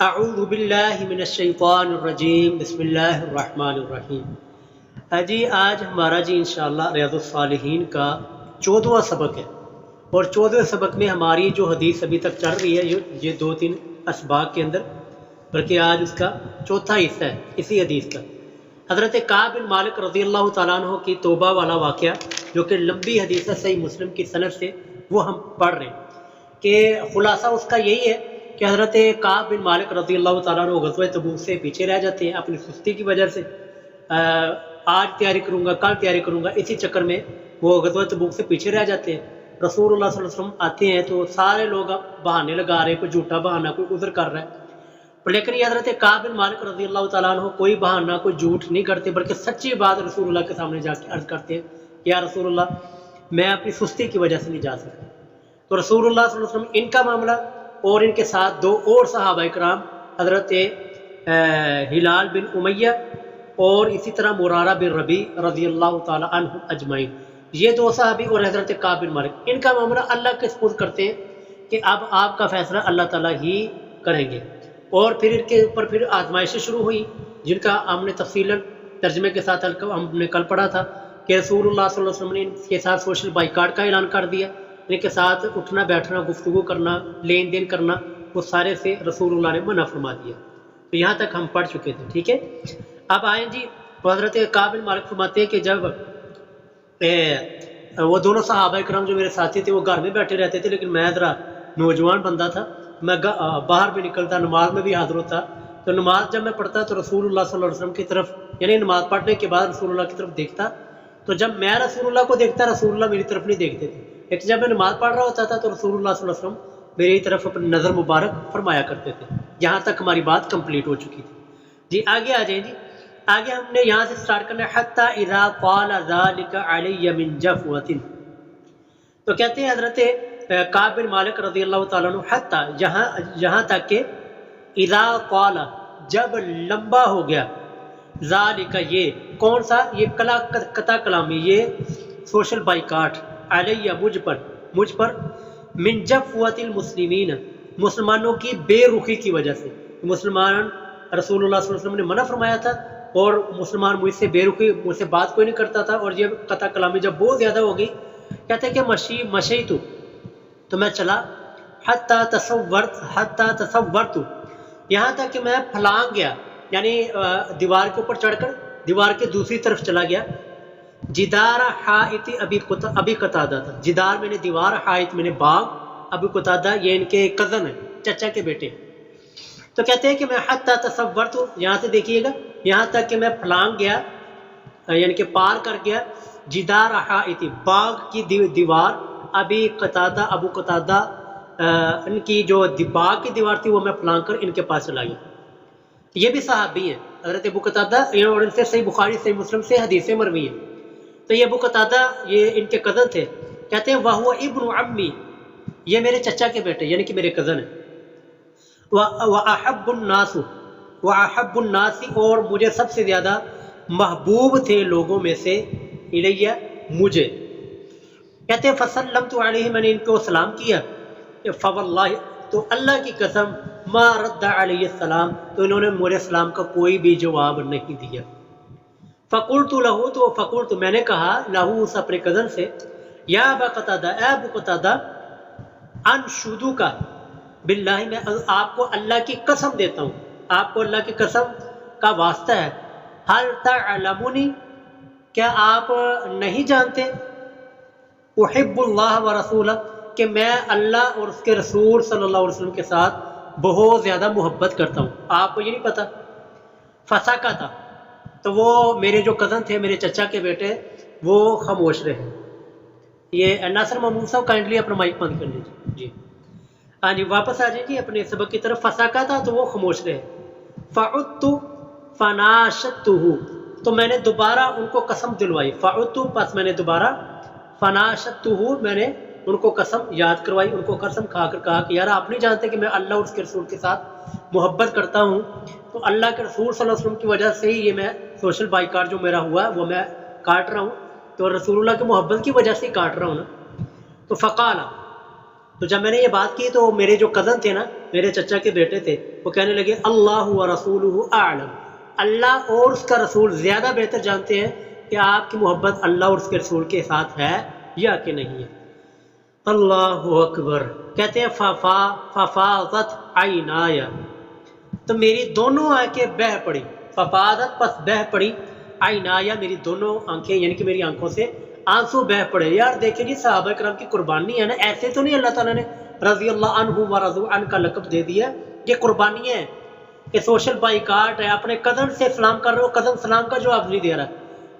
اعوذ باللہ من الشیطان الرجیم بسم اللہ الرحمن الرحیم۔ جی آج ہمارا انشاءاللہ ریاض الصالحین کا 14واں سبق ہے، اور 14ویں سبق میں ہماری جو حدیث ابھی تک چل رہی ہے یہ 2-3 اسباق کے اندر، بلکہ آج اس کا چوتھا حصہ ہے اسی حدیث کا۔ حضرت کعب بن مالک رضی اللہ تعالیٰ عنہ کی توبہ والا واقعہ، جو کہ لمبی حدیث ہے صحیح مسلم کی سند سے، وہ ہم پڑھ رہے ہیں کہ خلاصہ اس کا یہی ہے کہ حضرت کعب بن مالک رضی اللہ تعالیٰ عنہ غزوہ تبوک سے پیچھے رہ جاتے ہیں اپنی سستی کی وجہ سے۔ آج تیاری کروں گا، کل تیاری کروں گا، اسی چکر میں وہ غزوہ تبوک سے پیچھے رہ جاتے ہیں۔ رسول اللہ صلی اللہ علیہ وسلم آتے ہیں تو سارے لوگ بہانے لگا رہے ہیں، کوئی جھوٹا بہانہ، کوئی عذر کر رہا ہے، لیکن یہ حضرت کعب بن مالک رضی اللہ تعالیٰ عنہ کوئی بہانہ، کوئی جھوٹ نہیں کرتے، بلکہ سچی بات رسول اللہ کے سامنے جا کے عرض کرتے ہیں کہ یا رسول اللہ میں اپنی سستی کی وجہ سے نہیں جا سکتا۔ تو رسول اللہ صلی اللہ علیہ وسلم ان کا معاملہ اور ان کے ساتھ 2 اور صحابہ کرام، حضرت ہلال بن امیہ اور اسی طرح مرارہ بن ربیع رضی اللہ تعالی عنہ اجمعین، یہ 2 صحابی اور حضرت کعب بن مالک، ان کا معاملہ اللہ کے سپرد کرتے ہیں کہ اب آپ کا فیصلہ اللہ تعالیٰ ہی کریں گے۔ اور پھر ان کے اوپر پھر آزمائشیں شروع ہوئی، جن کا ہم نے تفصیلاً ترجمے کے ساتھ ہم نے کل پڑھا تھا کہ رسول اللہ صلی اللہ علیہ وسلم نے ان کے ساتھ سوشل بائیکاٹ کا اعلان کر دیا، ان کے ساتھ اٹھنا بیٹھنا، گفتگو کرنا، لین دین کرنا، وہ سارے سے رسول اللہ نے منع فرما دیا۔ تو یہاں تک ہم پڑھ چکے تھے، ٹھیک ہے۔ اب آئیں جی، حضرت کعب بن مالک فرماتے ہیں کہ جب وہ دونوں صحابہ کرام جو میرے ساتھی تھے وہ گھر میں بیٹھے رہتے تھے، لیکن میں ذرا نوجوان بندہ تھا، میں باہر بھی نکلتا، نماز میں بھی حاضر ہوتا، تو نماز جب میں پڑھتا تو رسول اللہ صلی اللہ علیہ وسلم کی طرف، یعنی نماز پڑھنے کے بعد رسول اللہ کی طرف دیکھتا، تو جب میں رسول اللہ کو دیکھتا رسول اللہ میری طرف نہیں دیکھتے تھے، لیکن جب میں نماز پڑھ رہا ہوتا تھا تو رسول اللہ صلی اللہ علیہ وسلم میری طرف اپنی نظر مبارک فرمایا کرتے تھے۔ یہاں تک ہماری بات کمپلیٹ ہو چکی تھی۔ جی آگے آ جائیں، جی آگے ہم نے یہاں سے سٹارٹ کرنا ہے، حتی اذا قال ذلك علی من جفوۃ۔ تو کہتے ہیں حضرت کعب بن مالک رضی اللہ تعالیٰ عنہ، حتی یہاں تک کہ اذا قال جب لمبا ہو گیا، ذالک یہ کون سا، یہ قطع کلامی، یہ سوشل بائیکاٹ، علیہ مجھ پر من جفوۃ المسلمین، مسلمانوں کی بے رخی کی وجہ سے۔ مسلمان رسول اللہ صلی اللہ علیہ وسلم نے منع فرمایا تھا اور مسلمان مجھ سے بے رخی، مجھ سے بات کوئی نہیں کرتا تھا، اور یہ قطع کلامی جب بہت زیادہ ہو گئی، کہتے ہیں کہ مشیت تو میں چلا، حتی تصورت یہاں تک کہ میں پھلانگ گیا، یعنی دیوار کے اوپر چڑھ کر دیوار کے دوسری طرف چلا گیا، جدار حائط ابی قتادہ تھا، جدار میں نے دیوار، حائط میں نے باغ، ابی قتادہ یہ ان کے کزن ہیں، چچا کے بیٹے۔ تو کہتے ہیں کہ میں حتی تصورت، یہاں سے دیکھیے گا، یہاں تک کہ میں پھلانگ گیا، یعنی کہ پار کر گیا، جدار حائط باغ کی دیوار، ابی قتادہ ابو قتادہ ان کی جو باغ کی دیوار تھی وہ میں پھلانگ کر ان کے پاس چلا گیا۔ یہ بھی صحابی ہیں حضرت ابو قتادہ، اور ان سے صحیح بخاری صحیح مسلم سے حدیثیں مروی ہیں۔ تو یہ ابو قتادہ یہ ان کے کزن تھے، کہتے ہیں وَهُوَ ابن عمی، یہ میرے چچا کے بیٹے یعنی کہ میرے کزن ہیں، وَأَحَبُّ النَّاسِ اور مجھے سب سے زیادہ محبوب تھے لوگوں میں سے، الیہ مجھے، کہتے ہیں فَسَلَّمْتُ عَلَيْهِ میں نے ان کو سلام کیا، فَوَاللَّهِ تو اللہ کی قسم ما رد علیہ السلام تو انہوں نے میرے سلام کا کوئی بھی جواب نہیں دیا۔ فقلت له تو فقلت میں نے کہا له اس اپنے کزن سے، یا ابا قتادہ اے ابو قتادہ، انشدک باللہ میں آپ کو اللہ کی قسم دیتا ہوں، آپ کو اللہ کی قسم کا واسطہ ہے، هل تعلمونی کیا آپ نہیں جانتے، احب اللہ ورسولہ کہ میں اللہ اور اس کے رسول صلی اللہ علیہ وسلم کے ساتھ بہت زیادہ محبت کرتا ہوں، آپ کو یہ نہیں پتہ۔ فسکت تھا تو وہ میرے جو کزن تھے، میرے چچا کے بیٹے، وہ خاموش رہے۔ یہ ناصر محمود صاحب کائنڈلی اپنا مائک بند کر لیجیے۔ جی ہاں جی واپس آ جائیں جی اپنے سبق کی طرف۔ فسکت تھا تو وہ خاموش رہے۔ فعدت فناشدتہ تو میں نے دوبارہ ان کو قسم دلوائی، فعدت پس میں نے دوبارہ، فناشدتہ میں نے ان کو قسم یاد کروائی، ان کو قسم کھا کر کہا کہ یار آپ نہیں جانتے کہ میں اللہ اور اس کے رسول کے ساتھ محبت کرتا ہوں، تو اللہ کے رسول صلی اللہ علیہ وسلم کی وجہ سے ہی یہ میں سوشل بائیکاٹ جو میرا ہوا ہے وہ میں کاٹ رہا ہوں، تو رسول اللہ کی محبت کی وجہ سے ہی کاٹ رہا ہوں نا۔ تو فقال تو جب میں نے یہ بات کی تو میرے جو کزن تھے نا، میرے چچا کے بیٹے تھے، وہ کہنے لگے اللہ و رسولہ اعلم، اللہ اور اس کا رسول زیادہ بہتر جانتے ہیں کہ آپ کی محبت اللہ اور اس کے رسول کے ساتھ ہے یا کہ نہیں ہے۔ اللہ اکبر۔ کہتے ہیں ففاضت عینایا، تو میری دونوں آنکھیں بہہ پڑی، ففاضت پس بہہ پڑی، عینایا میری دونوں آنکھیں، یعنی کہ میری آنکھوں سے آنسو بہہ پڑے۔ یار دیکھیں جی، صحابہ کرام کی قربانی ہے نا، ایسے تو نہیں اللہ تعالیٰ نے رضی اللہ عنہ و رضوا عنہ کا لقب دے دیا، یہ قربانی ہے کہ سوشل بائیکاٹ ہے، اپنے کزن سے سلام کر رہے ہو، کزن سلام کا جواب نہیں دے رہا،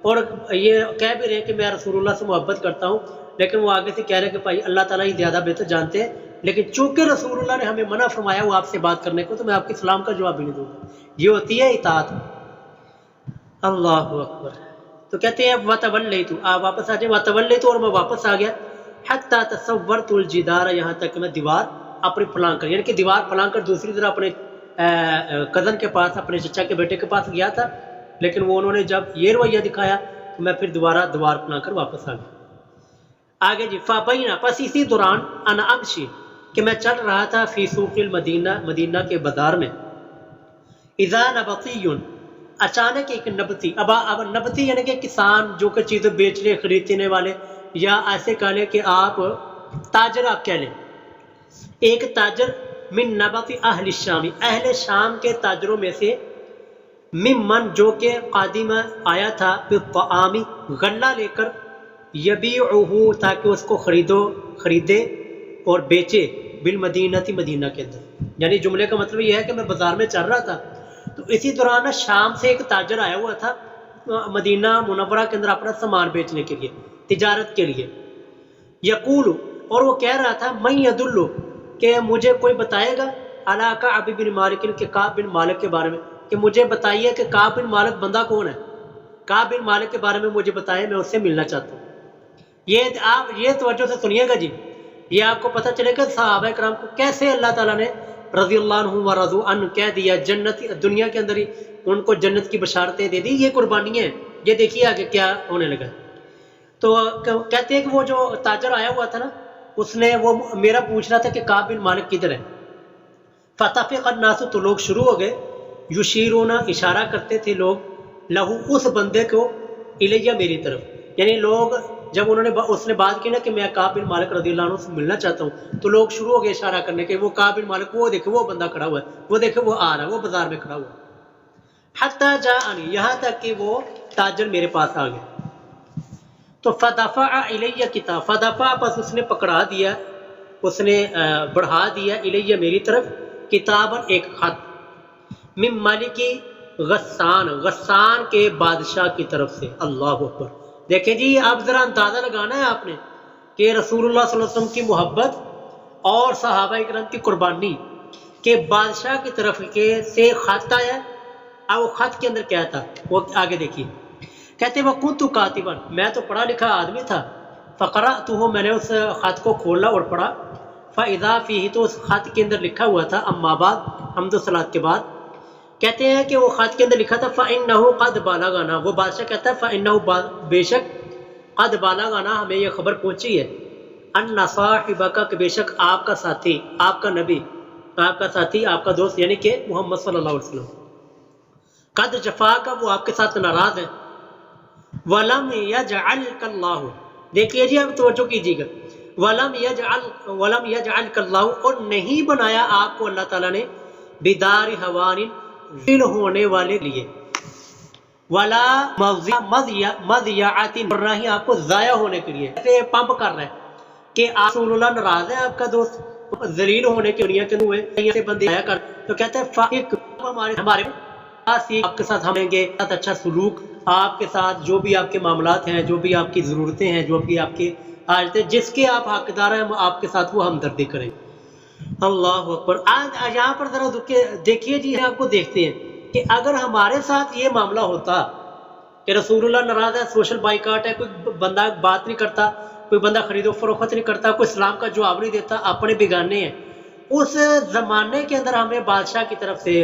اور یہ کہہ بھی رہے ہیں کہ میں رسول اللہ سے محبت کرتا ہوں، لیکن وہ آگے سے کہہ رہے ہیں کہ بھائی اللہ تعالیٰ ہی زیادہ بہتر جانتے ہیں، لیکن چونکہ رسول اللہ نے ہمیں منع فرمایا وہ آپ سے بات کرنے کو، تو میں آپ کے سلام کا جواب بھی نہیں دوں گا۔ یہ ہوتی ہے اطاعت۔ اللہ اکبر۔ تو کہتے ہیں وَتَوَلَّيْتُ، آپ واپس آ جائیں، وَتَوَلَّيْتُ، اور میں واپس آ گیا، حَتَّى تَصَوَّرْتُ الْجِدَارَ، یہاں تک کہ میں دیوار اپنی پلان کر، یعنی کہ دیوار پلان کر دوسری طرح اپنے کزن کے پاس، اپنے چچا کے بیٹے کے پاس گیا تھا، لیکن وہ انہوں نے جب یہ رویہ دکھایا تو میں پھر دوبارہ دیوار پلان کر واپس آ گیا۔ آگے جی، فَبَيْنَ، پس اسی دوران، انا امشی، کہ میں چل رہا تھا، فی سوق المدینہ، مدینہ کے بازار میں، اذا نبطی، اچانک ایک نبتی، اب نبتی یعنی کہ کسان جو کہ چیزیں بیچنے خریدنے والے، یا ایسے کہہ لیں کہ آپ تاجر، آپ کہہ لیں ایک تاجر، من نبط اہل الشام، اہل شام کے تاجروں میں سے، ممن جو کہ قادم آیا تھا، بالطعام، غلہ لے کر، یبیعہ، تاکہ اس کو خریدے اور بیچے، بالمدینہ، مدینہ کے اندر۔ یعنی جملے کا مطلب یہ ہے کہ میں بازار میں چل رہا تھا، تو اسی دوران شام سے ایک تاجر آیا ہوا تھا مدینہ منورہ کے اندر اپنا سامان بیچنے کے لیے، تجارت کے لیے، یقول، اور وہ کہہ رہا تھا، من یدل، کہ مجھے کوئی بتائے گا، علی کعب بن مالک، کہ کعب بن مالک کے بارے میں، کہ مجھے بتائیے کہ کعب بن مالک بندہ کون ہے، کعب بن مالک کے بارے میں مجھے بتائے، میں اس سے ملنا چاہتا ہوں۔ یہ آپ یہ توجہ سے سنیے گا جی، یہ آپ کو پتہ چلے گا صحابہ کرام کو کیسے اللہ تعالیٰ نے رضی اللہ عنہ و رضوا عنہ کہہ دیا، جنت دنیا کے اندر ہی ان کو جنت کی بشارتیں دے دی، یہ قربانی ہے۔ یہ دیکھیے آگے کیا ہونے لگا۔ تو کہتے ہیں کہ وہ جو تاجر آیا ہوا تھا نا، اس نے وہ میرا پوچھ رہا تھا کہ کعب بن مالک کدھر ہے، فطفق الناس، تو لوگ شروع ہو گئے، یشیرون، اشارہ کرتے تھے لوگ، لہو، اس بندے کو، الیہ، میری طرف، یعنی لوگ جب اس نے بات کی نا کہ میں کعب بن مالک رضی اللہ عنہ سے ملنا چاہتا ہوں، تو لوگ شروع ہو گئے اشارہ کرنے کے، وہ کعب بن مالک، وہ دیکھے وہ بندہ کھڑا ہوا ہے، وہ دیکھے وہ آ رہا ہے، وہ بازار میں کھڑا ہوا ہے، حتی جاءنی، یہاں تک کہ وہ تاجر میرے پاس آ گئے۔ تو فدفع الیہ کتاب، فدفع، پس اس نے پکڑا دیا، اس نے بڑھا دیا، الیہ، میری طرف، کتاب، ایک خط، من ملک غسان، غسان کے بادشاہ کی طرف سے۔ اللہ اکبر۔ دیکھیں جی، اب ذرا اندازہ لگانا ہے آپ نے کہ رسول اللہ صلی اللہ علیہ وسلم کی محبت اور صحابہ کرام کی قربانی، کہ بادشاہ کی طرف سے خط آیا، اور وہ خط کے اندر کیا تھا وہ آگے دیکھیے۔ کہتے وہ کنت کاتبا، میں تو پڑھا لکھا آدمی تھا، فقرأتہ، میں نے اس خط کو کھولا اور پڑھا، فاذا فیہ، تو اس خط کے اندر لکھا ہوا تھا، اما بعد، حمد و صلاۃ کے بعد، کہتے ہیں کہ وہ خط کے اندر لکھا تھا، فإنہ قد بلغنا، وہ بادشاہ کہتا ہے فإنہ، بے شک، قد بلغنا، ہمیں یہ خبر پہنچی ہے، ان صاحبک، کہ بے شک آپ کا ساتھی، آپ کا نبی، آپ کا ساتھی، آپ کا دوست، یعنی کہ محمد صلی اللہ علیہ وسلم، قد جفاک، وہ آپ کے ساتھ ناراض ہے، وَلَمْ يَجْعَلْكَ اللَّهُ، دیکھیے جی اب توجہ کیجیے گا، وَلَمْ يَجْعَلْكَ اللَّهُ، اور نہیں بنایا آپ کو اللہ تعالیٰ نے، بِدَارِ حَوَانٍ، ذل ہونے والے لیے، وَلَا مَضْيَعَةٍ، اور نہ ہی آپ کو ضائع ہونے کے لیے، ایسے پمپ کر رہے ہیں کہ رسول اللہ ناراض ہے آپ کا دوست، ذلیل ہونے کی دنیا کے ہوئے سے بندے آیا کر، تو کہتے ہیں فائق، ہمارے آپ کے ساتھ ہمیں گے اچھا سلوک، آپ کے ساتھ جو بھی آپ کے معاملات ہیں، جو بھی آپ کی ضرورتیں ہیں، جو بھی آپ کی حاجتیں، جس کے آپ حقدار ہیں، آپ کے ساتھ وہ ہمدردی کریں۔ اللہ اکبر۔ آج یہاں پر ذرا دیکھیے جی، آپ کو دیکھتے ہیں کہ اگر ہمارے ساتھ یہ معاملہ ہوتا کہ رسول اللہ ناراض ہے، سوشل بائیکاٹ ہے، کوئی بندہ بات نہیں کرتا، کوئی بندہ خرید و فروخت نہیں کرتا، کوئی اسلام کا جواب نہیں دیتا، اپنے بگانے ہیں، اس زمانے کے اندر ہمیں بادشاہ کی طرف سے،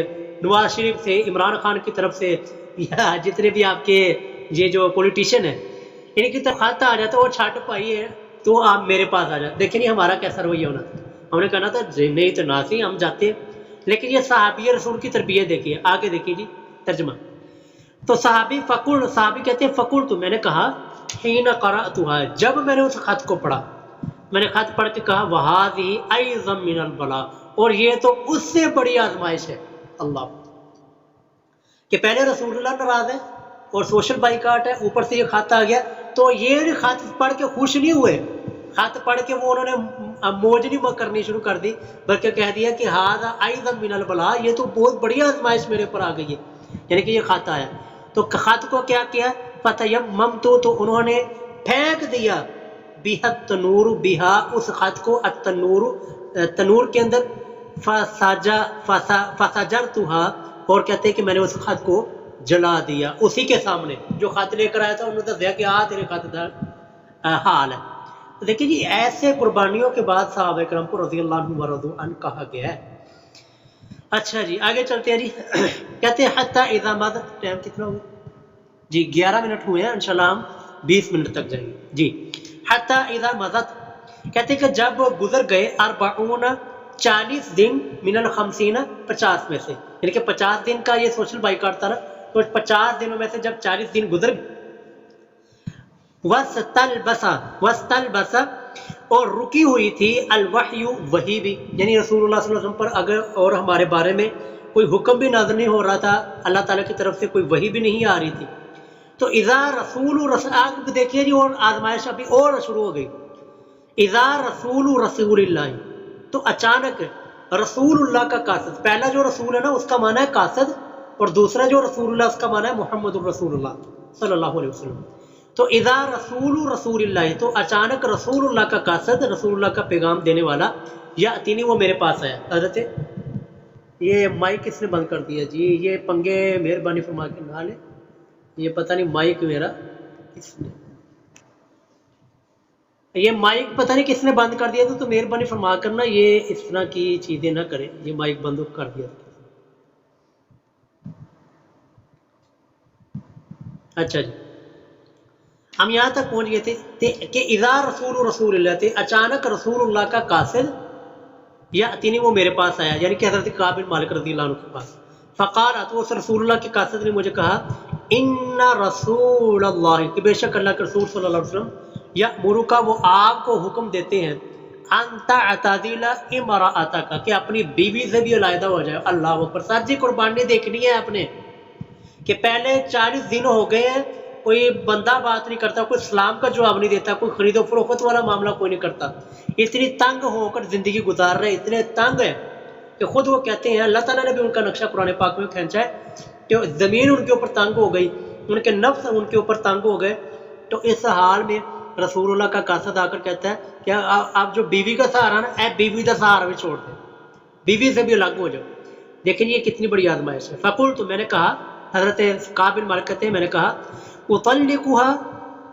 نواز شریف سے، عمران خان کی طرف سے، یا جتنے بھی آپ کے یہ جو پولیٹیشین ہیں، ان کی طرف خط آ جاتا ہے، وہ چھٹ پائی ہے تو آپ میرے پاس آ جاتے، دیکھیں نہیں ہمارا کیسا رویہ ہونا تھا۔ ہم نے کہنا تھا نہیں تو ناسی ہم جاتے. لیکن یہ صحابی رسول کی تربیت دیکھیے. آگے دیکھیے جی ترجمہ. تو صحابی کہتے ہیں فقول تو میں نے کہا حین قرأتها جب میں نے اس خط کو پڑھا, میں نے خط پڑھ کے کہا وَهَذِهِ أَيْضًا مِنَ الْبَلَاءِ, اور یہ تو اس سے بڑی آزمائش ہے. اللہ کہ پہلے رسول اللہ ناراض ہے اور سوشل بائیکاٹ ہے, اوپر سے یہ خط آ گیا. تو یہ خط پڑھ کے خوش نہیں ہوئے, خط پڑھ کے وہ انہوں نے موج نہیں کرنی شروع کر دی, بلکہ کہہ دیا کہ ھذا ایضا من البلاء, یہ تو بہت بڑی آزمائش میرے اوپر آ گئی ہے, یعنی کہ یہ خط آیا. تو خط کو کیا کیا فتیممت, تو انہوں نے پھینک دیا بها التنور, بها اس خط کو التنور, تنور کے اندر, فسجرتها, اور کہتے ہیں کہ میں نے اس خط کو جلا دیا اسی کے سامنے. جو خط لے کر آیا تھا انہوں نے دیا کہ تیرے خط کا حال ہے. تو دیکھیے جی ایسے قربانیوں کے بعد صحابہ کرام کو رضی اللہ عنہم ورضوا عنہ کہا گیا ہے. اچھا جی آگے چلتے ہیں جی. کہتے ہیں حتی اذا مضت, ٹائم کتنا ہوا جی 11 منٹ ہوئے ہیں, انشاءاللہ ہم 20 منٹ تک جائیں گے جی. حتی اذا مضت, کہتے ہیں کہ جب گزر گئے 40 دن من الخمسین, 50 میں سے, یعنی کہ 50 دن کا یہ سوشل بائیکاٹ تھا نا, تو 50 دنوں میں سے جب 40 دن گزر گئے وَاسْتَلْبَسَ, اور رکی ہوئی تھی الوحی, وحی بھی, یعنی رسول اللہ صلی اللہ علیہ وسلم پر اگر اور ہمارے بارے میں کوئی حکم بھی نازل نہیں ہو رہا تھا, اللہ تعالیٰ کی طرف سے کوئی وحی بھی نہیں آ رہی تھی. تو اذا رسول دیکھیے جی, اور آزمائش ابھی اور شروع ہو گئی. اذا رسول اللہ, تو اچانک رسول اللہ کا قاصد, پہلا جو رسول ہے نا اس کا معنی ہے قاصد, اور دوسرا جو رسول اللہ اس کا معنی ہے محمد الرسول اللہ صلی اللہ علیہ وسلم. تو اذا رسول اللہ, تو اچانک رسول اللہ کا قاصد, رسول اللہ کا پیغام دینے والا, یاتینی, وہ میرے پاس آیا. حضرت یہ مائک کس نے بند کر دیا جی, یہ پنگے مہربانی فرما کے نہ لے, یہ پتہ نہیں مائک میرا کس نے, یہ مائک پتہ نہیں کس نے بند کر دیا تھا, تو مہربانی فرما کرنا یہ اس طرح کی چیزیں نہ کریں. یہ مائک بند کر دیا تھا. اچھا جی ہم یہاں تک پہنچ گئے تھے کہ اذا رسول اللہ تھے, اچانک رسول اللہ کا قاصد, یاتینی, وہ میرے پاس آیا, یعنی کہ حضرت کعب بن مالک رضی اللہ عنہ کے پاس. فقال, تو اس رسول اللہ کے قاصد نے مجھے کہا ان رسول اللہ, کہ بے شک اللہ کے رسول صلی اللہ علیہ وسلم, یأمرک, وہ آپ کو حکم دیتے ہیں, ان تعتزل امرأتک, کہ اپنی بیوی سے بھی علیحدہ ہو جائے. اللہ اکبر. سر جی قربانی دیکھنی ہے آپ نے کہ پہلے 40 دن ہو گئے ہیں, کوئی بندہ بات نہیں کرتا, کوئی سلام کا جواب نہیں دیتا, کوئی خرید و فروخت والا معاملہ کوئی نہیں کرتا. اتنی تنگ ہو کر زندگی گزار رہے, اتنے تنگ ہے کہ خود وہ کہتے ہیں, اللہ تعالیٰ نے بھی ان کا نقشہ قرآن پاک میں کھینچا ہے کہ زمین ان کے اوپر تنگ ہو گئی, ان کے نفس ان کے اوپر تنگ ہو گئے. تو اس حال میں رسول اللہ کا قاصد آ کر کہتا ہے کہ آپ جو بیوی کا سہارا نا, اے بیوی کا سہارا بھی چھوڑ دیں, بیوی سے بھی الگ ہو جاؤ. دیکھیں یہ کتنی بڑی آزمائش ہے. فقلت, تو میں نے کہا, حضرت کعب بن مالک کہتے ہیں میں نے کہا اطلقها,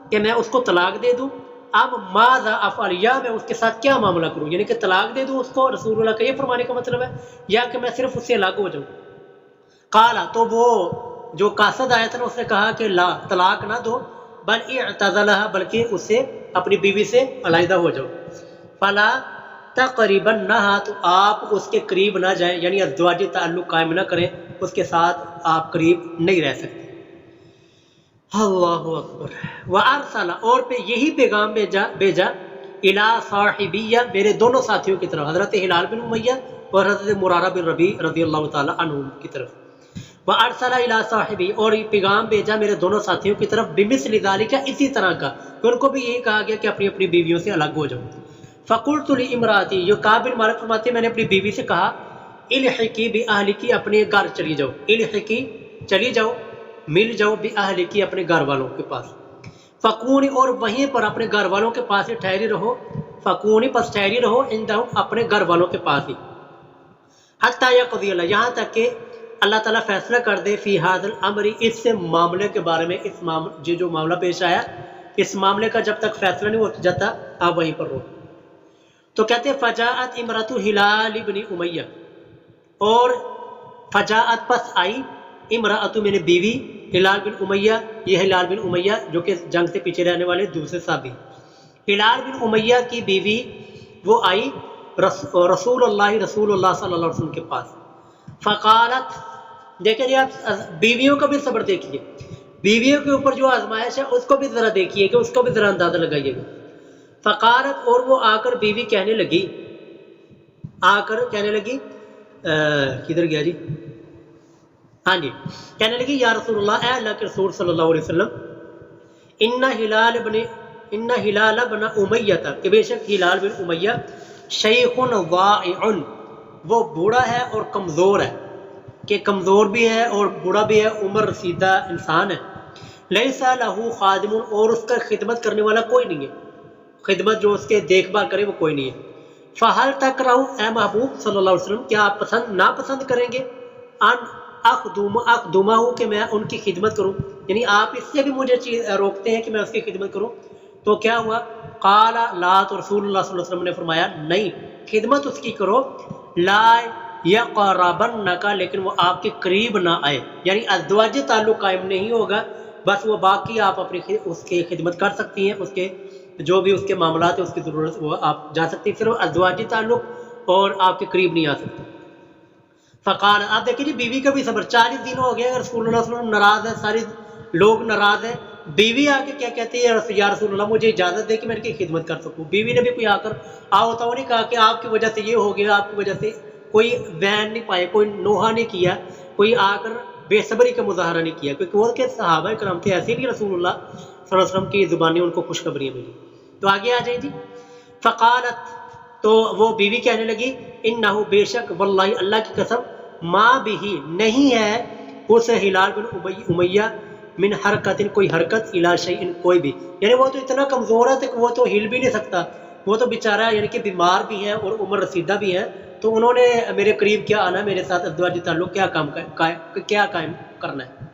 کہ میں اس کو طلاق دے دوں. اب ماذا افعل, یا میں اس کے ساتھ کیا معاملہ کروں, یعنی کہ طلاق دے دوں اس کو, رسول اللہ کا یہ فرمانے کا مطلب ہے, یا کہ میں صرف اس سے الگ ہو جاؤں. قال, تو وہ جو قاصد آیا تھا نا اس نے کہا کہ لا, طلاق نہ دو, بل اعتزلها, بلکہ اس سے اپنی بیوی سے علیحدہ ہو جاؤ. فلا تقربنها, تو آپ اس کے قریب نہ جائیں, یعنی ازدواجی تعلق قائم نہ کریں, اس کے ساتھ آپ قریب نہیں رہ سکتے. اللہ اکبر. وارسل, اور پہ یہی پیغام بھیجا الی صاحبیہ, میرے دونوں ساتھیوں کی طرف, حضرت ہلال بن امیہ اور حضرت مرارہ بن ربیع رضی اللہ تعالی عنہ کی طرف. وارسل الی صاحبی, اور یہ پیغام بھیجا میرے دونوں ساتھیوں کی طرف, بمثل ذالک, اسی طرح کا, کہ ان کو بھی یہی کہا گیا کہ اپنی اپنی بیویوں سے الگ ہو جاؤ. فقلت لامراتی, جو کعب بن مالک فرماتے ہیں میں نے اپنی بیوی سے کہا, الحقی باہلکی, اپنے گھر چلی جاؤ, الحقی, چلی جاؤ, مل جاؤ, باہلکی, اپنے گھر والوں کے پاس. فکونی, اور وہیں پر اپنے گھر والوں کے پاس ہی ٹھہری رہو, فکونی, پس ٹھہری رہو, عندہم, اپنے گھر والوں کے پاس ہی, حتی یقضی اللہ, یہاں تک کہ اللہ تعالیٰ فیصلہ کر دے, فی ھذا الامر, اس معاملے کے بارے میں, اس جو معاملہ پیش آیا, اس معاملے کا جب تک فیصلہ نہیں ہو جاتا آپ وہیں پر رہو. تو کہتے ہیں فجاءت امرأۃ ہلال بن امیہ, اور فجاءت, پس آئی, امرأۃ, میں نے بیوی, ہلال بن امیہ, یہ ہلال بن امیہ جو کہ جنگ سے پیچھے رہنے والے دوسرے صحابی, ہلال بن امیہ کی بیوی وہ آئی, رسول اللہ صلی اللہ علیہ وسلم کے پاس. فقالت، دیکھیں جی آپ بیویوں کا بھی صبر دیکھیے، بیویوں کے اوپر جو آزمائش ہے اس کو بھی ذرا دیکھیے کہ اس کو بھی ذرا اندازہ لگائیے گا. فقالت، اور وہ آ کر بیوی کہنے لگی، کدھر گیا جی، ہاں جی، کہنے لگی یا رسول اللہ، اے اللہ کے رسول صلی اللہ علیہ وسلم، ان ہلال بن امیہ تھا، کہ بے شک ہلال بن امیہ شیخ ضائع، وہ بوڑھا ہے اور کمزور ہے، کہ کمزور بھی ہے اور بوڑھا بھی ہے، عمر رسیدہ انسان ہے. لیس لہ خادم، اور اس کا خدمت کرنے والا کوئی نہیں ہے، خدمت جو اس کے دیکھ بھال کرے وہ کوئی نہیں ہے. فہل تکرہ، اے محبوب صلی اللہ علیہ وسلم، کیا آپ ناپسند کریں گے ان اخدمہ، کہ میں ان کی خدمت کروں، یعنی آپ اس سے بھی مجھے روکتے ہیں کہ میں اس کی خدمت کروں. تو کیا ہوا؟ قال لا، تو رسول اللہ صلی اللہ علیہ وسلم نے فرمایا نہیں، خدمت اس کی کرو، لا یقربنک، لیکن وہ آپ کے قریب نہ آئے، یعنی ازدواجی تعلق قائم نہیں ہوگا، بس وہ باقی آپ اپنی اس کی خدمت کر سکتی ہیں، اس کے جو بھی اس کے معاملات ہیں، اس کی ضرورت وہ آپ جا سکتی ہیں، صرف ازدواجی تعلق اور آپ کے قریب نہیں آ سکتے. فقال، آپ دیکھیں جی بیوی کا بھی صبر، 40 دن ہو گئے، اگر رسول اللہ صلی اللہ علیہ وسلم ناراض ہے، سارے لوگ ناراض ہیں، بیوی آ کے کیا کہتی ہے، یا رسول اللہ مجھے اجازت دے کہ میں ان کی خدمت کر سکوں. بیوی نے بھی کوئی آ کر ہوتا وہ نہیں کہا کہ آپ کی وجہ سے یہ ہو گیا، آپ کی وجہ سے کوئی وین نہیں پائے، کوئی نوحہ نہیں کیا، کوئی آ کر بے صبری کا مظاہرہ نہیں کیا، کیونکہ وہ کے صحابہ کرام تھے، ایسے بھی رسول اللہ صلی اللہ علیہ وسلم کی زبانی ان کو خوشخبریاں ملی. تو آگے آ جائیں جی. فقالت، تو وہ بیوی کہنے لگی، انہ، بے شک، واللہ، اللہ کی قسم، ماں بھی نہیں ہے اس ہلال بن امیہ من حرکت، کوئی حرکت، الی شیء، کوئی بھی، یعنی وہ تو اتنا کمزور ہے کہ وہ تو ہل بھی نہیں سکتا، وہ تو بیچارہ یعنی کہ بیمار بھی ہے اور عمر رسیدہ بھی ہے، تو انہوں نے میرے قریب کیا آنا، میرے ساتھ ازدواجی تعلق کیا قائم کرنا ہے.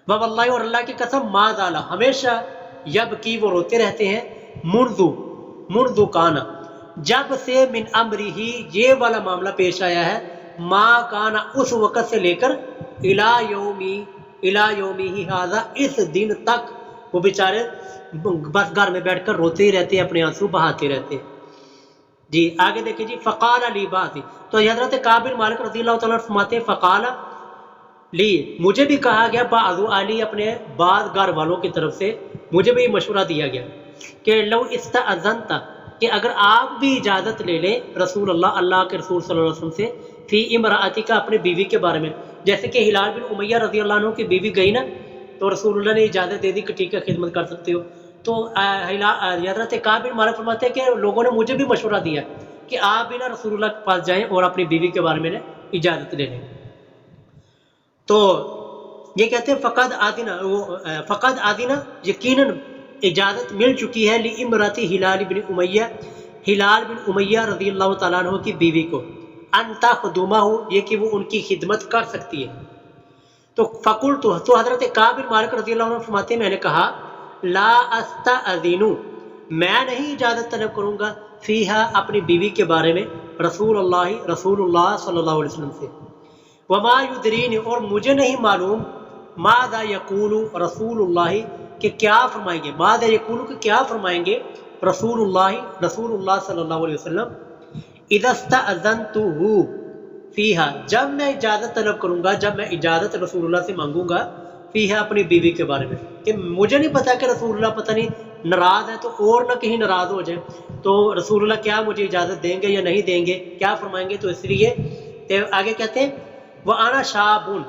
واللہ، اور اللہ کی قسم، ما زال، ہمیشہ، یبکی، وہ روتے رہتے ہیں، منذ کانا، جب سے، من امرہ، یہ والا معاملہ پیش آیا ہے، ما کانا، اس وقت سے لے کر، الی یومی ھذا، اس دن تک، وہ بیچارے بس گھر میں بیٹھ کر روتے ہی رہتے ہیں، اپنے آنسو بہاتے رہتے ہیں. جی آگے دیکھیں جی. فقال لی بعضی، تو حضرت کعب بن مالک رضی اللہ تعالیٰ فرماتے ہیں، فقال لی، مجھے بھی کہا گیا، بعض علی، اپنے بعض گھر والوں کی طرف سے مجھے بھی مشورہ دیا گیا کہ لو استاذنت، کہ اگر آپ بھی اجازت لے لیں رسول اللہ کے رسول صلی اللہ علیہ وسلم سے، فی امرأتک، اپنے بیوی کے بارے میں، جیسے کہ ہلال بن امیہ رضی اللہ عنہ کی بیوی گئی نا، تو رسول اللہ نے اجازت دے دی کہ ٹھیک ہے خدمت کر سکتے ہو. تو حضرت کعب بن مالک فرماتے ہیں کہ لوگوں نے مجھے بھی مشورہ دیا کہ آپ بھی نا رسول اللہ کے پاس جائیں اور اپنی بیوی کے بارے میں اجازت لے لیں. تو یہ کہتے ہیں فقد آدینہ، یقیناً اجازت مل چکی ہے، لامرأتی ہلال بن امیہ رضی اللہ تعالیٰ عنہ کی بیوی کو، ان تخدمہ، یہ کہ وہ ان کی خدمت کر سکتی ہے. تو فقلت، تو حضرت کعب بن مالک رضی اللہ عنہ فرماتے ہیں، میں نے کہا، لا استاذن، میں نہیں اجازت طلب کروں گا، فیہا، اپنی بیوی کے بارے میں، رسول اللہ صلی اللہ علیہ وسلم سے، وما یدرین، اور مجھے نہیں معلوم، ماذا یقول رسول اللہ، کہ کیا فرمائیں گے، ماذا یقول، کہ کیا فرمائیں گے، رسول اللہ صلی اللہ علیہ وسلم، اذا استاذنتہ فیہا، جب میں اجازت طلب کروں گا، جب میں اجازت رسول اللہ سے مانگوں گا، فیہا، اپنی بیوی کے بارے میں، کہ مجھے نہیں پتا کہ رسول اللہ پتہ نہیں ناراض ہے تو اور نہ کہیں ناراض ہو جائے، تو رسول اللہ کیا مجھے اجازت دیں گے یا نہیں دیں گے، کیا فرمائیں گے. تو اس لیے آگے کہتے ہیں، وَأَنَا شَابٌ،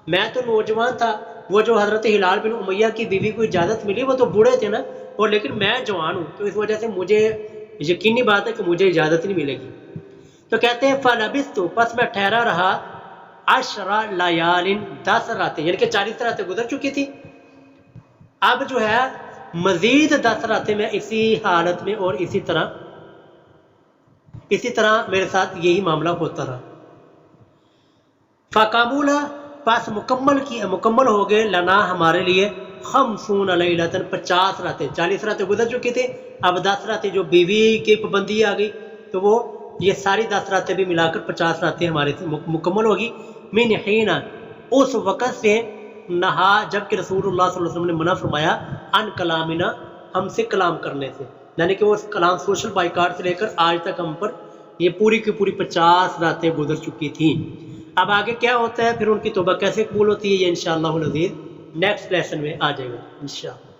میں تو نوجوان تھا، وہ جو حضرت ہلال بن امیہ کی بیوی کو اجازت ملی وہ تو بوڑھے تھے نا، اور لیکن میں جوان ہوں، تو اس وجہ سے مجھے یقینی بات ہے کہ مجھے اجازت نہیں ملے گی. تو کہتے ہیں فَلَبِثْتُ، پس میں ٹھہرا رہا، 10 لیال، 10 راتیں، یعنی کہ 40 راتیں گزر چکی تھی، اب جو ہے مزید 10 راتیں میں اسی حالت میں اور اسی طرح میرے ساتھ یہی معاملہ ہوتا رہا. فَقَمُولَ، پس مکمل ہو گئے، لنا، ہمارے لیے، 50 لیلۃ، 50 راتیں، 40 راتیں گزر چکی تھی، اب 10 راتیں جو بیوی کی پابندی آ گئی، تو وہ یہ ساری 10 راتیں بھی ملا کر 50 راتیں ہمارے سے مکمل ہوگی. من حین، اس وقت سے، نہا، جب کہ رسول اللہ صلی اللہ علیہ وسلم نے منع فرمایا، ان کلامنا، ہم سے کلام کرنے سے، یعنی کہ وہ کلام سوشل بائیکاٹ سے لے کر آج تک ہم پر یہ پوری کی پوری 50 راتیں گزر چکی تھیں. اب آگے کیا ہوتا ہے، پھر ان کی توبہ کیسے قبول ہوتی ہے، یہ انشاءاللہ العزیز نیکسٹ لیسن میں آ جائے گا انشاءاللہ.